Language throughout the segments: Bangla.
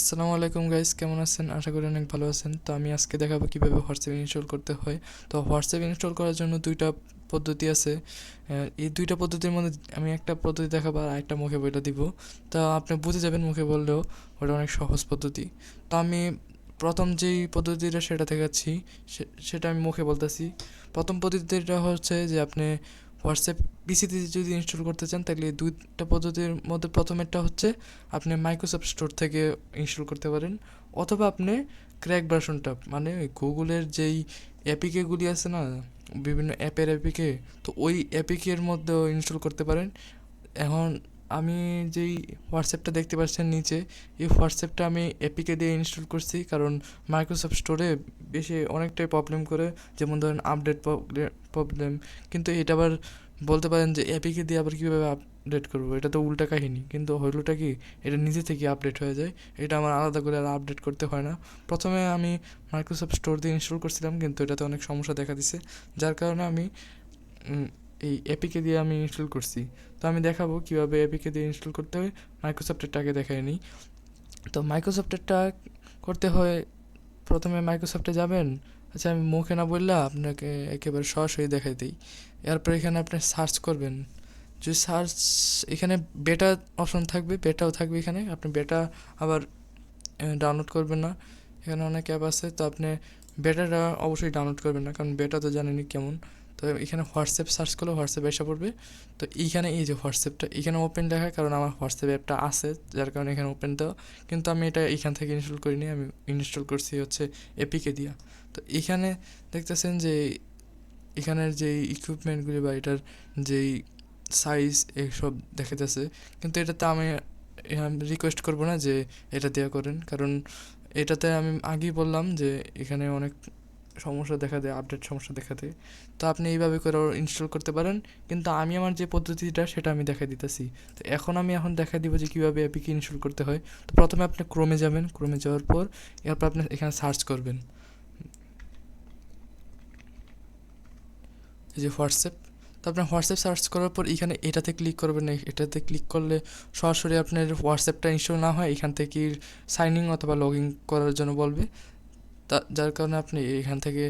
আসসালামু আলাইকুম গাইস, কেমন আছেন? আশা করি অনেক ভালো আছেন। তো আমি আজকে দেখাবো কিভাবে হোয়াটসঅ্যাপ ইনস্টল করতে হয়। তো হোয়াটসঅ্যাপ ইনস্টল করার জন্য দুইটা পদ্ধতি আছে। এই দুইটা পদ্ধতির মধ্যে আমি একটা পদ্ধতি দেখাবো আর একটা মুখে বইটা দিব। তা আপনি বুঝে যাবেন মুখে বললেও, ওটা অনেক সহজ পদ্ধতি। তো আমি প্রথম যেই পদ্ধতিটা সেটা দেখাচ্ছি, সেটা আমি মুখে বলতেছি। প্রথম পদ্ধতিটা হচ্ছে যে আপনি হোয়াটসঅ্যাপ পিসিতে যদি ইনস্টল করতে চান তাহলে এই দুইটা পদ্ধতির মধ্যে প্রথমেরটা হচ্ছে আপনি মাইক্রোসফট স্টোর থেকে ইনস্টল করতে পারেন, অথবা আপনি ক্র্যাক ভার্সনটা মানে ওই গুগলের যেই অ্যাপিকেগুলি আছে না, বিভিন্ন অ্যাপের অ্যাপিকে, তো ওই অ্যাপিকের মধ্যেও ইনস্টল করতে পারেন। এখন আমি যেই হোয়াটসঅ্যাপটা দেখতে পাচ্ছেন নিচে, এই হোয়াটসঅ্যাপটা আমি এপিকে দিয়ে ইনস্টল করছি, কারণ মাইক্রোসফট স্টোরে বেশি অনেকটাই প্রবলেম করে, যেমন ধরেন আপডেট প্রবলেম। কিন্তু এটা আবার বলতে পারেন যে এপিকে দিয়ে আবার কীভাবে আপডেট করবো, এটা তো উল্টা কাহিনী। কিন্তু হইলোটা কি, এটা নিজে থেকে আপডেট হয়ে যায়, এটা আমার আলাদা করে আর আপডেট করতে হয় না। প্রথমে আমি মাইক্রোসফট স্টোর দিয়ে ইনস্টল করছিলাম, কিন্তু এটাতে অনেক সমস্যা দেখা দিছে, যার কারণে আমি এই এপিকে দিয়ে আমি ইনস্টল করছি। তো আমি দেখাবো কীভাবে এপিকে দিয়ে ইনস্টল করতে হয়, মাইক্রোসফটেরটাকে দেখাই নিই। তো মাইক্রোসফটেরটা করতে হয়, প্রথমে মাইক্রোসফটে যাবেন। আচ্ছা, আমি মুখে না বললে আপনাকে একেবারে সরাসরি দেখাই দিই। এরপর এখানে আপনি সার্চ করবেন, যদি সার্চ এখানে বেটা অপশন থাকবে, বেটাও থাকবে এখানে। আপনি বেটা আবার ডাউনলোড করবেন না, এখানে অনেক অ্যাপ আছে, তো আপনি বেটাটা অবশ্যই ডাউনলোড করবেন না, কারণ বেটা তো জানেনই কেমন। তো এখানে হোয়াটসঅ্যাপ সার্চ করলে হোয়াটসঅ্যাপ এসে পড়বে। তো এইখানে এই যে হোয়াটসঅ্যাপটা এখানে ওপেন লেখা, কারণ আমার হোয়াটসঅ্যাপ অ্যাপটা আছে, যার কারণে এখানে ওপেন দেওয়া। কিন্তু আমি এটা এখান থেকে ইনস্টল করিনি, আমি ইনস্টল করছি হচ্ছে এপিকে দিয়া। তো এখানে দেখতেছেন যে এখানের যেই ইকুইপমেন্টগুলি বা এটার যেই সাইজ এইসব দেখা যাচ্ছে, কিন্তু এটাতে আমি রিকোয়েস্ট করবো না যে এটা দেওয়া করেন, কারণ এটাতে আমি আগেই বললাম যে এখানে অনেক সমস্যা দেখা দেয়, আপডেট সমস্যা দেখা দেয়। তো আপনি এইভাবে করে ইনস্টল করতে পারেন, কিন্তু আমি আমার যে পদ্ধতিটা সেটা আমি দেখাই দিতেছি। তো এখন দেখাই দিব যে কীভাবে অ্যাপিকে ইনস্টল করতে হয়। তো প্রথমে আপনি ক্রোমে যাবেন, ক্রোমে যাওয়ার পর এরপর আপনি এখানে সার্চ করবেন এই যে হোয়াটসঅ্যাপ। তো আপনার হোয়াটসঅ্যাপ সার্চ করার পর এখানে এটাতে ক্লিক করবেন। এটাতে ক্লিক করলে সরাসরি আপনার হোয়াটসঅ্যাপটা ইনস্টল না হয়, এখান থেকে সাইন ইন অথবা লগ ইন করার জন্য বলবে। যার কারণে আপনি এখান থেকে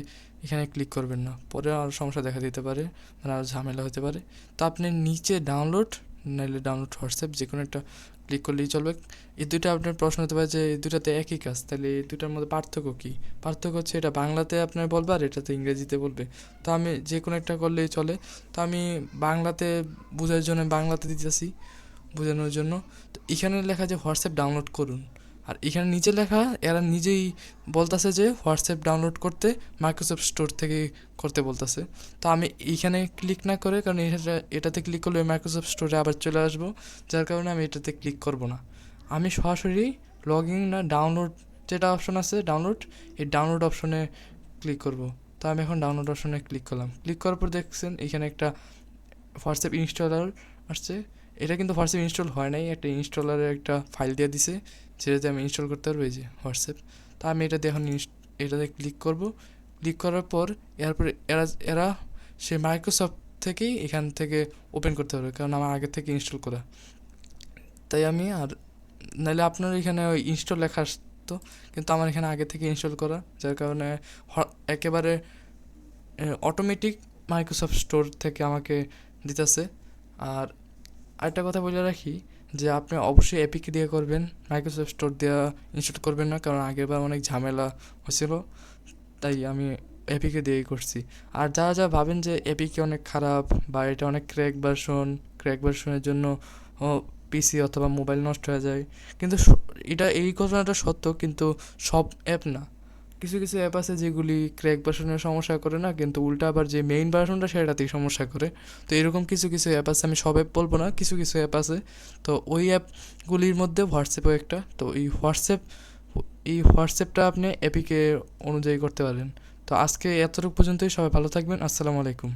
এখানে ক্লিক করবেন না, পরে আর সমস্যা দেখা দিতে পারে, মানে আর ঝামেলা হতে পারে। তো আপনি নিচে ডাউনলোড, নাহলে ডাউনলোড হোয়াটসঅ্যাপ, যে কোনো একটা ক্লিক করলেই চলবে। এই দুইটা আপনার প্রশ্ন হতে পারে যে এই দুটাতে একই কাজ, তাহলে এই দুটার মধ্যে পার্থক্য কী? পার্থক্য হচ্ছে এটা বাংলাতে আপনার বলবে আর এটাতে ইংরেজিতে বলবে। তো আমি যে কোনো একটা করলেই চলে। তো আমি বাংলাতে বোঝার জন্য বাংলাতে দিতেছি, বোঝানোর জন্য। তো এখানে লেখা যে হোয়াটসঅ্যাপ ডাউনলোড করুন, আর এখানে নিচে লেখা এরা নিজেই বলতেছে যে হোয়াটসঅ্যাপ ডাউনলোড করতে মাইক্রোসফট স্টোর থেকে করতে বলতেছে। তো আমি এইখানে ক্লিক না করে, কারণ এটাতে ক্লিক করলে মাইক্রোসফট স্টোরে আবার চলে আসবো, যার কারণে আমি এটাতে ক্লিক করব না। আমি সরাসরি লগ ইন না ডাউনলোড যেটা অপশন আছে ডাউনলোড, এই ডাউনলোড অপশনে ক্লিক করব। তো আমি এখন ডাউনলোড অপশনে ক্লিক করলাম। ক্লিক করার পর দেখছেন এখানে একটা হোয়াটসঅ্যাপ ইনস্টলার আসছে। এটা কিন্তু হোয়াটসঅ্যাপ ইনস্টল হয় নাই, একটা ইনস্টলারের একটা ফাইল দিয়ে দিছে যেটাতে আমি ইনস্টল করতে পারবো এই যে হোয়াটসঅ্যাপ। তা আমি এটাতে এখন এটাতে ক্লিক করব। ক্লিক করার পর এরপরে এরা এরা সে মাইক্রোসফট থেকেই এখান থেকে ওপেন করতে পারবে, কারণ আমার আগে থেকে ইনস্টল করা। তাই আমি আর নাহলে আপনার এখানে ওই ইনস্টল লেখা আসতো, কিন্তু আমার এখানে আগে থেকে ইনস্টল করা, যার কারণে একেবারে অটোমেটিক মাইক্রোসফট স্টোর থেকে আমাকে দিতেছে। আর আরেকটা কথা বলে রাখি যে আপনি অবশ্যই এপিকে দিয়ে করবেন, মাইক্রোসফট স্টোর দেওয়া ইনস্টল করবেন না, কারণ আগেরবার অনেক ঝামেলা হয়েছিল, তাই আমি এপিকে দিয়েই করছি। আর যারা ভাবেন যে এপিকে অনেক খারাপ বা এটা অনেক ক্র্যাক ভার্সনের জন্য পিসি অথবা মোবাইল নষ্ট হয়ে যায়, কিন্তু এটা এই ঘটনাটা সত্য, কিন্তু সব অ্যাপ না। কিছু কিছু অ্যাপ আছে যেগুলি ক্র্যাক ভার্সনের সমস্যা করে না, কিন্তু উল্টা আবার যে মেইন ভার্সনটা সেটাতেই সমস্যা করে। তো এরকম কিছু কিছু অ্যাপ আছে, আমি সব অ্যাপ বলবো না, কিছু কিছু অ্যাপ আছে। তো ওই অ্যাপগুলির মধ্যে হোয়াটসঅ্যাপও একটা। তো এই হোয়াটসঅ্যাপটা আপনি এপিকে অনুযায়ী করতে পারেন। তো আজকে এতটুকু পর্যন্তই, সবাই ভালো থাকবেন, আসসালামু আলাইকুম।